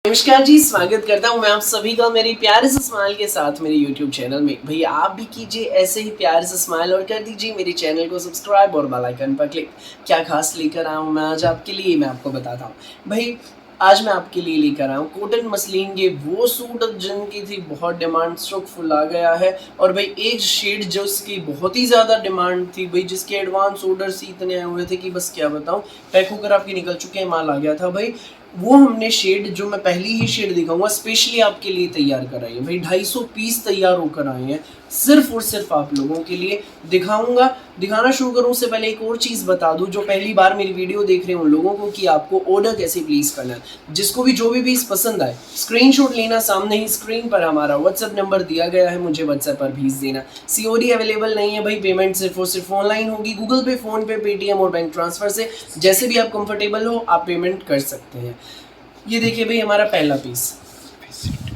नमस्कार जी, स्वागत करता हूँ मैं आप सभी का मेरी प्यारे से स्माइल के साथ मेरे YouTube चैनल में। भैया आप भी कीजिए ऐसे ही प्यारे से स्माइल और कर दीजिए मेरे चैनल को सब्सक्राइब और बेल आइकन पर क्लिक। क्या खास लेकर आया हूँ मैं आज आपके लिए, मैं आपको बताता हूँ। भाई आज मैं आपके लिए लेकर आया हूँ कॉटन मसलिन के वो सूट जिनकी थी बहुत डिमांड, स्टॉक फुल आ गया है। और भाई एक शेड जो उसकी बहुत ही ज़्यादा डिमांड थी भाई, जिसके एडवांस ऑर्डर्स ही इतने आए हुए थे कि बस क्या बताऊँ, पैक होकर आपके निकल चुके हैं, माल आ गया था भाई। वो हमने शेड जो मैं पहली ही शेड दिखाऊंगा स्पेशली आपके लिए तैयार कराई है भाई। 250 पीस तैयार होकर आए हैं सिर्फ और सिर्फ आप लोगों के लिए दिखाऊंगा। दिखाना शुरू करूं उससे पहले एक और चीज़ बता दूं, जो पहली बार मेरी वीडियो देख रहे हैं उन लोगों को, कि आपको ऑर्डर कैसे प्लीज करना है। जिसको भी जो भी पीस पसंद आए स्क्रीनशॉट लेना, सामने ही स्क्रीन पर हमारा व्हाट्सएप नंबर दिया गया है, मुझे व्हाट्सएप पर भेज देना। सीओडी अवेलेबल नहीं है भाई, पेमेंट सिर्फ और सिर्फ ऑनलाइन होगी, गूगल पे, फोन पे, पेटीएम और बैंक ट्रांसफर से। जैसे भी आप कंफर्टेबल हो आप पेमेंट कर सकते हैं। ये देखिए भाई हमारा पहला पीस,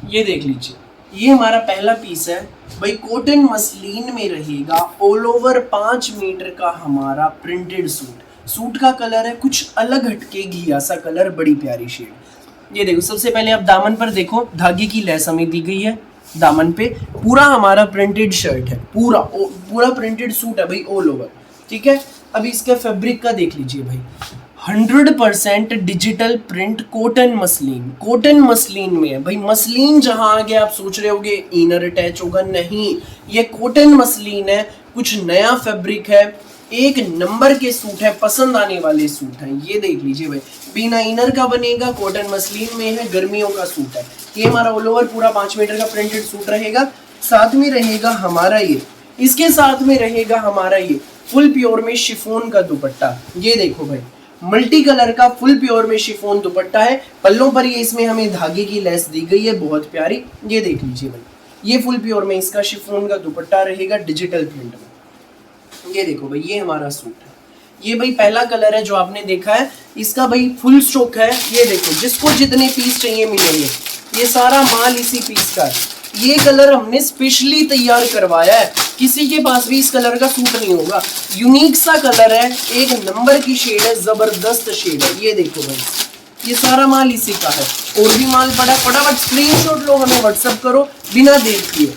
ये देख लीजिए, ये हमारा पहला पीस है भाई। कॉटन मसलिन में रहेगा ऑल ओवर 5 मीटर का हमारा प्रिंटेड सूट। सूट का कलर है कुछ अलग हटके घिया सा कलर, बड़ी प्यारी शेड। ये देखो, सबसे पहले आप दामन पर देखो, धागे की लैस हमें दी गई है दामन पे। पूरा हमारा प्रिंटेड शर्ट है, पूरा प्रिंटेड सूट है भाई ऑल ओवर, ठीक है। अभी इसका फैब्रिक का देख लीजिए भाई, 100% digital print cotton muslin. Cotton muslin में है भाई। मसलिन जहां आ गया आप सोच रहे होगे इनर अटैच होगा, नहीं, ये कॉटन मसलिन है, कुछ नया फैब्रिक है, एक नंबर के सूट है, पसंद आने वाले सूट हैं। ये देख लीजिए भाई, बिना इनर का बनेगा, कॉटन मसलिन में है, गर्मियों का सूट है। ये हमारा ऑल ओवर पूरा 5 मीटर का प्रिंटेड सूट रहेगा। साथ में रहेगा हमारा ये, इसके साथ में रहेगा हमारा ये फुल प्योर में शिफॉन का दुपट्टा। ये देखो भाई, मल्टी कलर का फुल प्योर में शिफॉन दुपट्टा है। पल्लों पर ये इसमें हमें धागे की लेस दी गई है, बहुत प्यारी। ये देख लीजिए भाई, ये फुल प्योर में इसका शिफॉन का दुपट्टा रहेगा डिजिटल प्रिंट में। ये देखो भाई, ये हमारा सूट है। ये भाई पहला कलर है जो आपने देखा है, इसका भाई फुल स्टॉक है। ये देखो, जिसको जितने पीस चाहिए मिलेंगे, ये सारा माल इसी पीस का है। ये कलर हमने स्पेशली तैयार करवाया है, किसी के पास भी इस कलर का सूट नहीं होगा। यूनिक सा कलर है, एक नंबर की शेड है, जबरदस्त शेड है। ये देखो भाई, ये सारा माल इसी का है। और भी माल पड़ा, फटाफट स्क्रीनशॉट लो, हमें व्हाट्सएप करो बिना देर किए,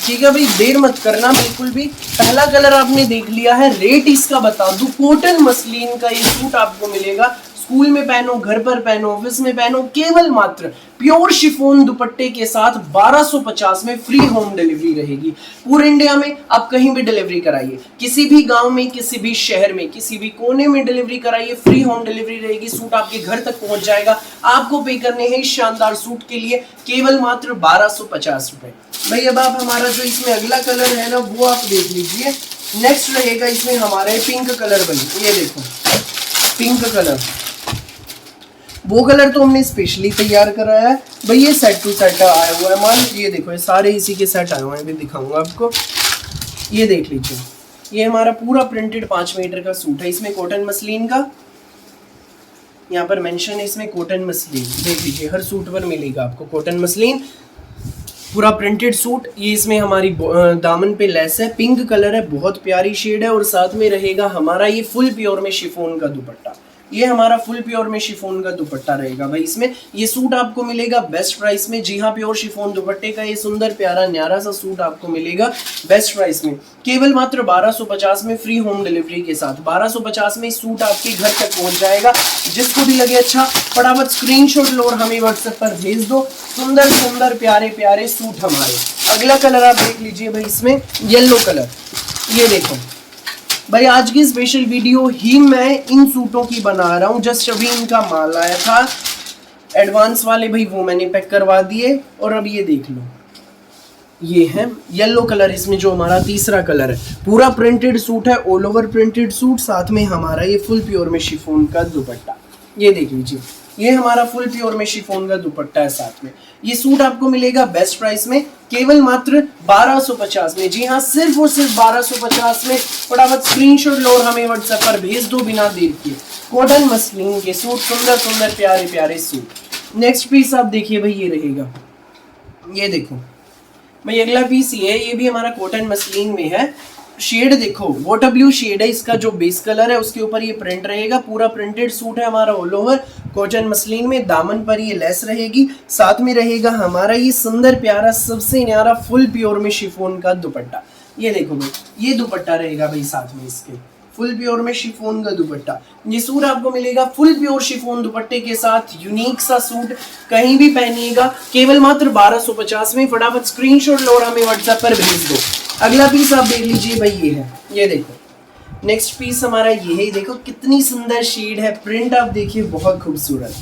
ठीक है भाई, देर मत करना बिल्कुल भी। पहला कलर आपने देख लिया है। रेट इसका बता दूं, कॉटन मसलिन का ये सूट आपको मिलेगा, स्कूल में पहनो, घर पर पहनो, ऑफिस में पहनो, केवल मात्र प्योर शिफॉन दुपट्टे के साथ 1250 में फ्री होम डिलीवरी रहेगी। पूरे इंडिया में आप कहीं भी डिलीवरी कराइए, किसी भी गांव में, किसी भी शहर में, किसी भी कोने में डिलीवरी कराइए, फ्री होम डिलीवरी रहेगी। सूट आपके घर तक पहुंच जाएगा। आपको पे करने हैं इस शानदार सूट के लिए केवल मात्र 1250 रुपए। भाई अब आप हमारा जो इसमें अगला कलर है ना, वो आप देख लीजिए। नेक्स्ट रहेगा इसमें हमारा पिंक कलर। भाई ये देखो, पिंक कलर, वो कलर तो हमने स्पेशली तैयार कराया है भाई। ये सेट टू सेट आया हुआ है माल। ये देखो, ये सारे इसी के सेट आए हुए हैं, भी दिखाऊंगा आपको। ये देख लीजिए, ये हमारा पूरा प्रिंटेड 5 मीटर का सूट है। इसमें कॉटन मसलिन का, यहाँ पर मेंशन है इसमें कॉटन मसलिन, देख लीजिए, हर सूट पर मिलेगा आपको कॉटन मसलिन, पूरा प्रिंटेड सूट। ये इसमें हमारी दामन पे लेस है, पिंक कलर है, बहुत प्यारी शेड है। और साथ में रहेगा हमारा ये फुल प्योर में शिफॉन का दुपट्टा। ये हमारा फुल प्योर में शिफॉन का दुपट्टा रहेगा भाई इसमें। ये सूट आपको मिलेगा बेस्ट प्राइस में। जी हाँ, प्योर शिफॉन दुपट्टे का ये सुंदर प्यारा न्यारा सा सूट आपको मिलेगा बेस्ट प्राइस में, केवल मात्र 1250 में फ्री होम डिलीवरी के साथ। 1250 में सूट आपके घर तक पहुंच जाएगा। जिसको भी लगे अच्छा, फटाफट स्क्रीनशॉट लो और हमें व्हाट्सएप पर भेज दो। सुंदर सुंदर प्यारे प्यारे सूट हमारे। अगला कलर आप देख लीजिए भाई, इसमें येलो कलर। ये देखो भाई, आज की स्पेशल वीडियो ही मैं इन सूटों की बना रहा हूँ। जस्ट अभी इनका माल आया था एडवांस वाले भाई, वो मैंने पैक करवा दिए। और अब ये देख लो, ये है येलो कलर, इसमें जो हमारा तीसरा कलर है। पूरा प्रिंटेड सूट है, ऑल ओवर प्रिंटेड सूट, साथ में हमारा ये फुल प्योर में शिफॉन का दुपट्टा। ये देख लीजिए, ये हमारा फुल प्योर में शिफॉन का दुपट्टा है साथ में। ये सूट आपको मिलेगा बेस्ट प्राइस में, केवल मात्र 1250 में। जी हाँ, सिर्फ और सिर्फ 1250 में। फटाफट स्क्रीनशॉट लो और हमें व्हाट्सएप पर भेज दो बिना देर किए। कॉटन मसलिन के सूट, सुंदर सुंदर प्यारे प्यारे सूट। नेक्स्ट पीस आप देखिए भाई, ये रहेगा, ये देखो भाई, अगला पीस ये है। ये भी हमारा कॉटन मसलिन में है। शेड देखो वाटर ब्लू शेड है, इसका जो बेस कलर है उसके ऊपर ये प्रिंट रहेगा। पूरा प्रिंटेड सूट है हमारा ऑल ओवर कॉटन मसलिन में। दामन पर ये लेस रहेगी, साथ में रहेगा हमारा ये सुंदर प्यारा सबसे न्यारा फुल प्योर में शिफॉन का दुपट्टा। ये देखो भाई, ये दुपट्टा रहेगा भाई साथ में इसके, फुल प्योर में शिफॉन का दुपट्टा। ये सूट आपको मिलेगा फुल प्योर शिफॉन दुपट्टे के साथ। यूनिक सा सूट, कहीं भी पहनिएगा, केवल मात्र 1250 में। फटाफट स्क्रीनशॉट लो और हमें व्हाट्सएप पर भेज दो। अगला पीस आप देख लीजिए भाई, ये है, ये देखो नेक्स्ट पीस हमारा ये है। देखो कितनी सुंदर शेड है, प्रिंट आप देखिए बहुत खूबसूरत।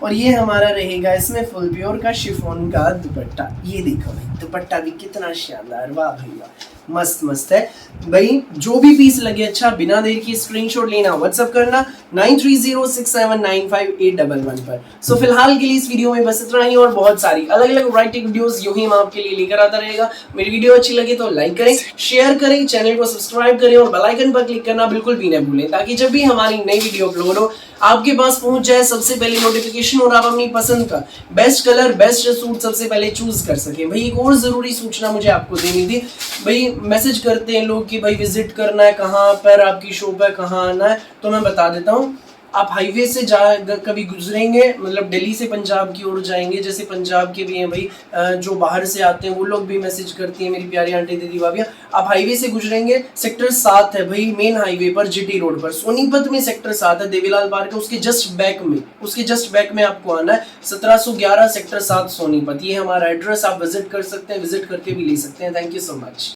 और ये हमारा रहेगा इसमें फुल प्योर का शिफॉन का दुपट्टा। ये देखो भाई, दुपट्टा भी कितना शानदार, वाह भाई वाह, मस्त मस्त है भाई। जो भी पीस लगे अच्छा, बिना देर की स्क्रीनशॉट लेना, व्हाट्सअप करना 9306795811 पर। सो फिलहाल के लिए इस वीडियो में बस इतना ही, और बहुत सारी अलग अलग वैरायटी वीडियोस यूं ही मैं आपके लिए लेकर आता रहेगा। मेरी वीडियो अच्छी लगे तो लाइक करें, शेयर करें, चैनल को सब्सक्राइब करें और बेल आइकन पर क्लिक करना बिल्कुल भी न भूलें, ताकि जब भी हमारी नई वीडियो अपलोड हो आपके पास पहुंच जाए सबसे पहले नोटिफिकेशन, और आप अपनी पसंद का बेस्ट कलर बेस्ट सूट सबसे पहले चूज कर सकें। भाई एक और जरूरी सूचना मुझे आपको देनी थी। भाई मैसेज करते हैं लोग कि भाई विजिट करना है, कहाँ पर आपकी शॉप है, कहाँ आना है, तो मैं बता देता हूँ। आप हाईवे से कभी गुजरेंगे, मतलब दिल्ली से पंजाब की ओर जाएंगे, जैसे पंजाब के भी हैं भाई जो बाहर से आते हैं, वो लोग भी मैसेज करती हैं मेरी प्यारी आंटी दीदी भाभियाँ। आप हाईवे से गुजरेंगे, सेक्टर 7 है भाई मेन हाईवे पर, जीटी रोड पर, सोनीपत में सेक्टर 7 है, देवीलाल पार्क है, उसके जस्ट बैक में आपको आना है। 1711 सेक्टर 7 सोनीपत, ये हमारा एड्रेस। आप विजिट कर सकते हैं, विजिट करके भी ले सकते हैं। Thank you so much.